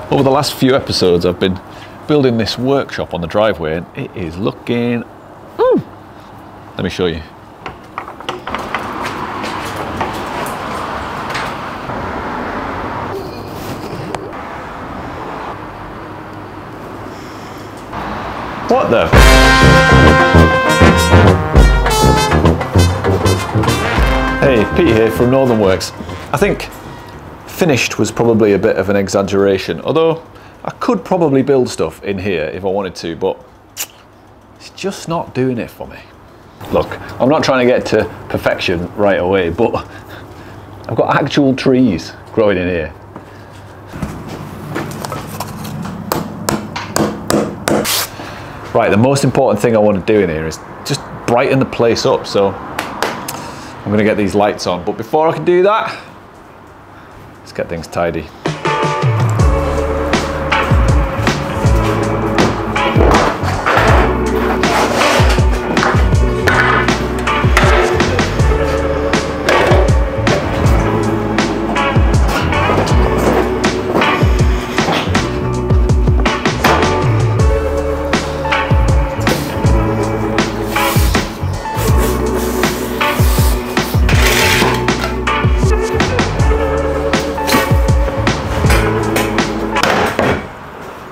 Over the last few episodes I've been building this workshop on the driveway and it is looking... Let me show you. What the? Hey, Pete here from Northern Works. I think finished was probably a bit of an exaggeration, although I could probably build stuff in here if I wanted to, but it's just not doing it for me. Look, I'm not trying to get to perfection right away, but I've got actual trees growing in here. Right, the most important thing I want to do in here is just brighten the place up, so I'm going to get these lights on. But before I can do that, let's get things tidy.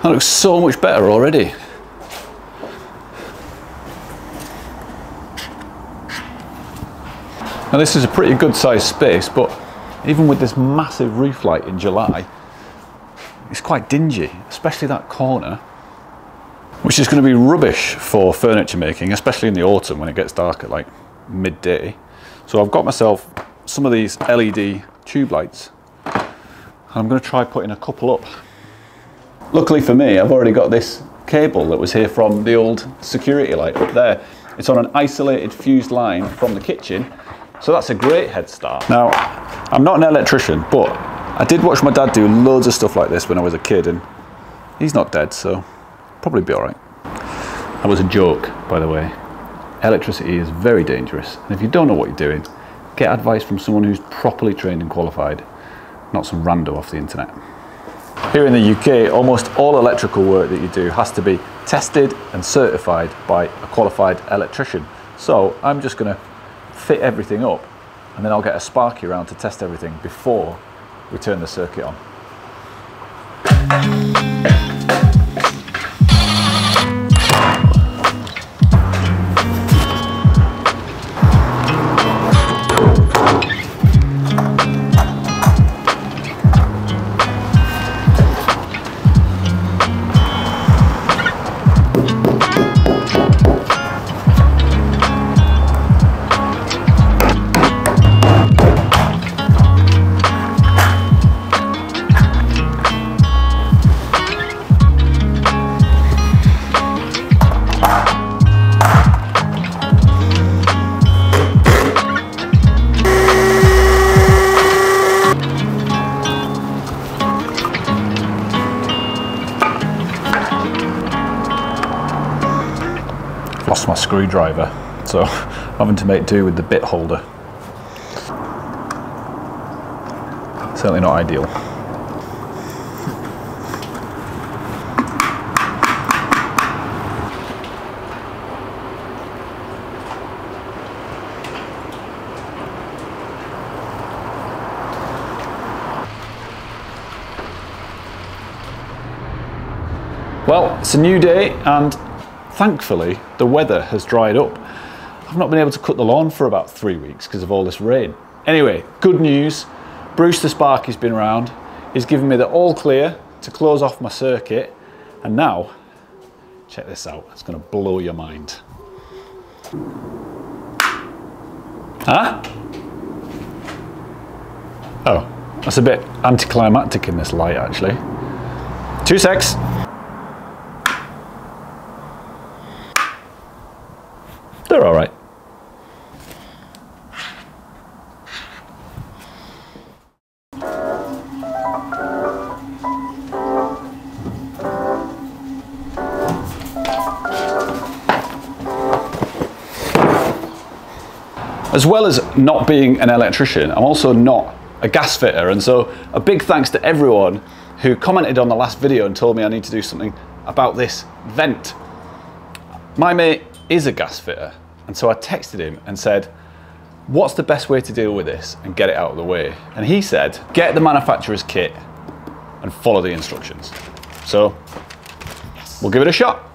That looks so much better already. Now this is a pretty good sized space, but even with this massive roof light in July, it's quite dingy, especially that corner, which is going to be rubbish for furniture making, especially in the autumn when it gets dark at like midday. So I've got myself some of these LED tube lights, and I'm going to try putting a couple up. Luckily for me, I've already got this cable that was here from the old security light up there. It's on an isolated fused line from the kitchen, so that's a great head start. Now, I'm not an electrician, but I did watch my dad do loads of stuff like this when I was a kid, and he's not dead, so probably be all right. That was a joke, by the way. Electricity is very dangerous, and if you don't know what you're doing, get advice from someone who's properly trained and qualified, not some rando off the internet. Here in the UK, almost all electrical work that you do has to be tested and certified by a qualified electrician. So I'm just going to fit everything up, and then I'll get a Sparky around to test everything before we turn the circuit on. Lost my screwdriver, so I'm having to make do with the bit holder. Certainly not ideal. Well, it's a new day, and thankfully, the weather has dried up. I've not been able to cut the lawn for about 3 weeks because of all this rain. Anyway, good news. Bruce the Sparky's been around. He's given me the all clear to close off my circuit. And now, check this out. It's going to blow your mind. Huh? Oh, that's a bit anticlimactic in this light, actually. 2 secs. They're all right. As well as not being an electrician, I'm also not a gas fitter. And so a big thanks to everyone who commented on the last video and told me I need to do something about this vent. My mate is a gas fitter, and so I texted him and said, what's the best way to deal with this and get it out of the way? And he said, get the manufacturer's kit and follow the instructions. So we'll give it a shot.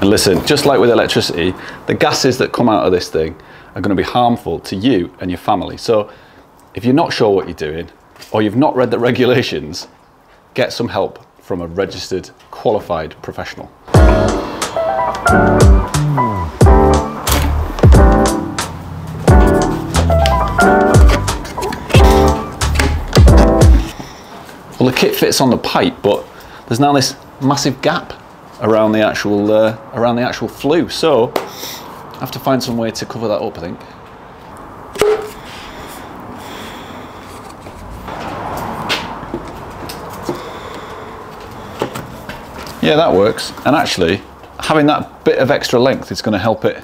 And listen, just like with electricity, the gases that come out of this thing are going to be harmful to you and your family. So if you're not sure what you're doing, or you've not read the regulations, get some help from a registered, qualified professional. Well, the kit fits on the pipe, but there's now this massive gap around the actual flue. So I have to find some way to cover that up, I think. Yeah, that works. And actually, having that bit of extra length is going to help it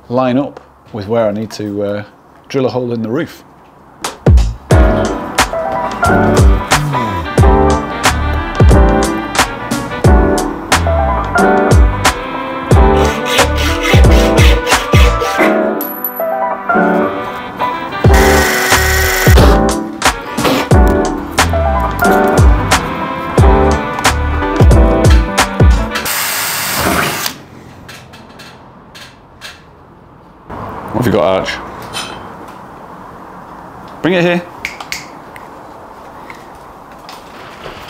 line up with where I need to drill a hole in the roof. What have you got, Arch? Bring it here.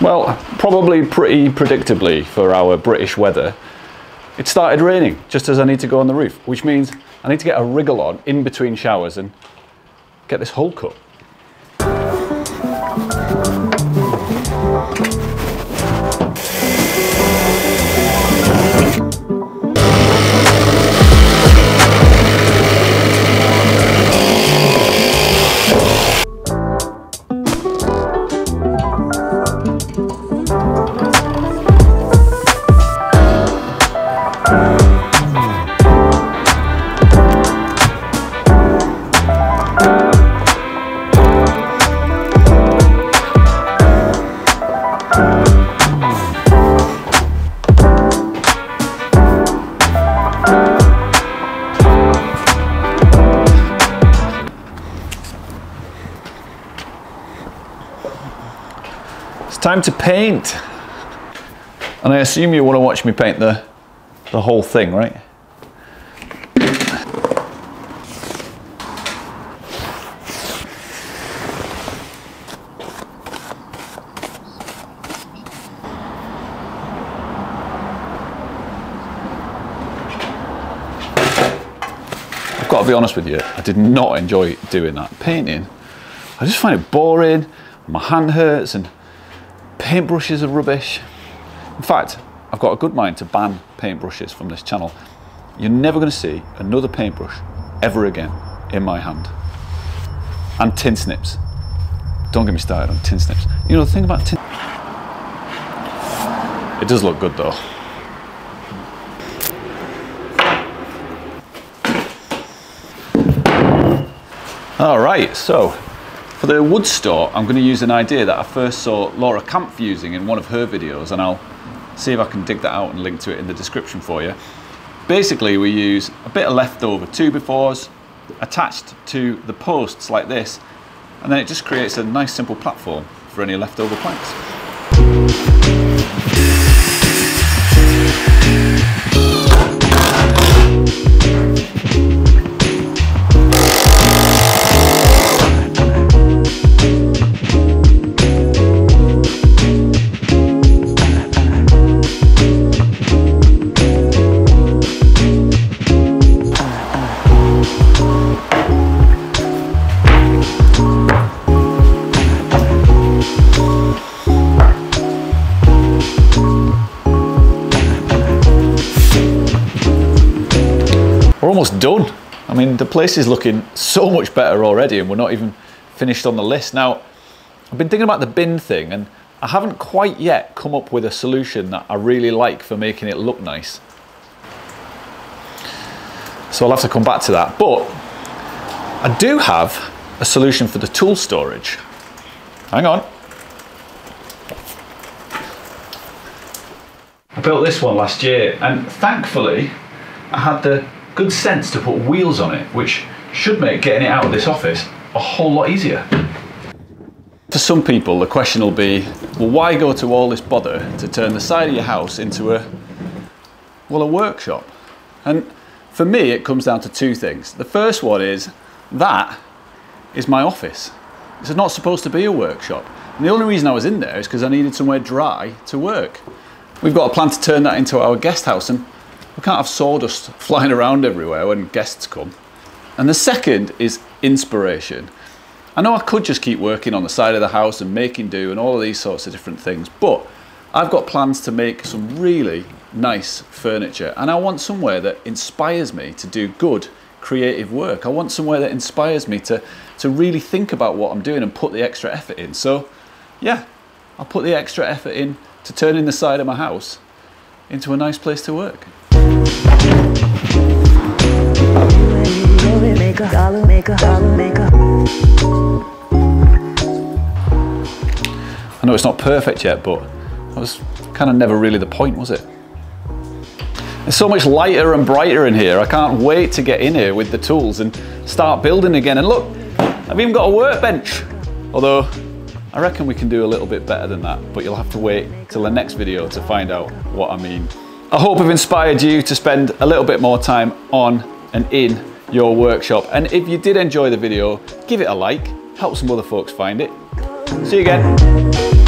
Well, probably pretty predictably for our British weather, it started raining just as I need to go on the roof, which means I need to get a wriggle on in between showers and get this hole cut. Time to paint. And I assume you want to watch me paint the whole thing, right? I've got to be honest with you, I did not enjoy doing that painting. I just find it boring, my hand hurts, and paintbrushes are rubbish. In fact, I've got a good mind to ban paintbrushes from this channel. You're never going to see another paintbrush ever again in my hand. And tin snips. Don't get me started on tin snips. You know the thing about tin... It does look good though. Alright, so for the wood store, I'm going to use an idea that I first saw Laura Kampf using in one of her videos, and I'll see if I can dig that out and link to it in the description for you. Basically, we use a bit of leftover 2x4s attached to the posts like this, and then it just creates a nice simple platform for any leftover planks. We're almost done. I mean, the place is looking so much better already, and we're not even finished on the list. Now, I've been thinking about the bin thing, and I haven't quite yet come up with a solution that I really like for making it look nice. So I'll have to come back to that. But I do have a solution for the tool storage. Hang on. I built this one last year, and thankfully I had the good sense to put wheels on it, which should make getting it out of this office a whole lot easier. For some people, the question will be, well, why go to all this bother to turn the side of your house into a workshop? And for me, it comes down to two things. The first one is, that is my office. It's not supposed to be a workshop. And the only reason I was in there is because I needed somewhere dry to work. We've got a plan to turn that into our guest house, and we can't have sawdust flying around everywhere when guests come. And the second is inspiration. I know I could just keep working on the side of the house and making do and all of these sorts of different things, but I've got plans to make some really nice furniture, and I want somewhere that inspires me to do good creative work. I want somewhere that inspires me to really think about what I'm doing and put the extra effort in. So yeah, I'll put the extra effort in to turning the side of my house into a nice place to work. I know it's not perfect yet, but that was kind of never really the point, was it? It's so much lighter and brighter in here. I can't wait to get in here with the tools and start building again. And look, I've even got a workbench. Although, I reckon we can do a little bit better than that, but you'll have to wait till the next video to find out what I mean. I hope I've inspired you to spend a little bit more time on and in your workshop. And if you did enjoy the video, give it a like, help some other folks find it. See you again.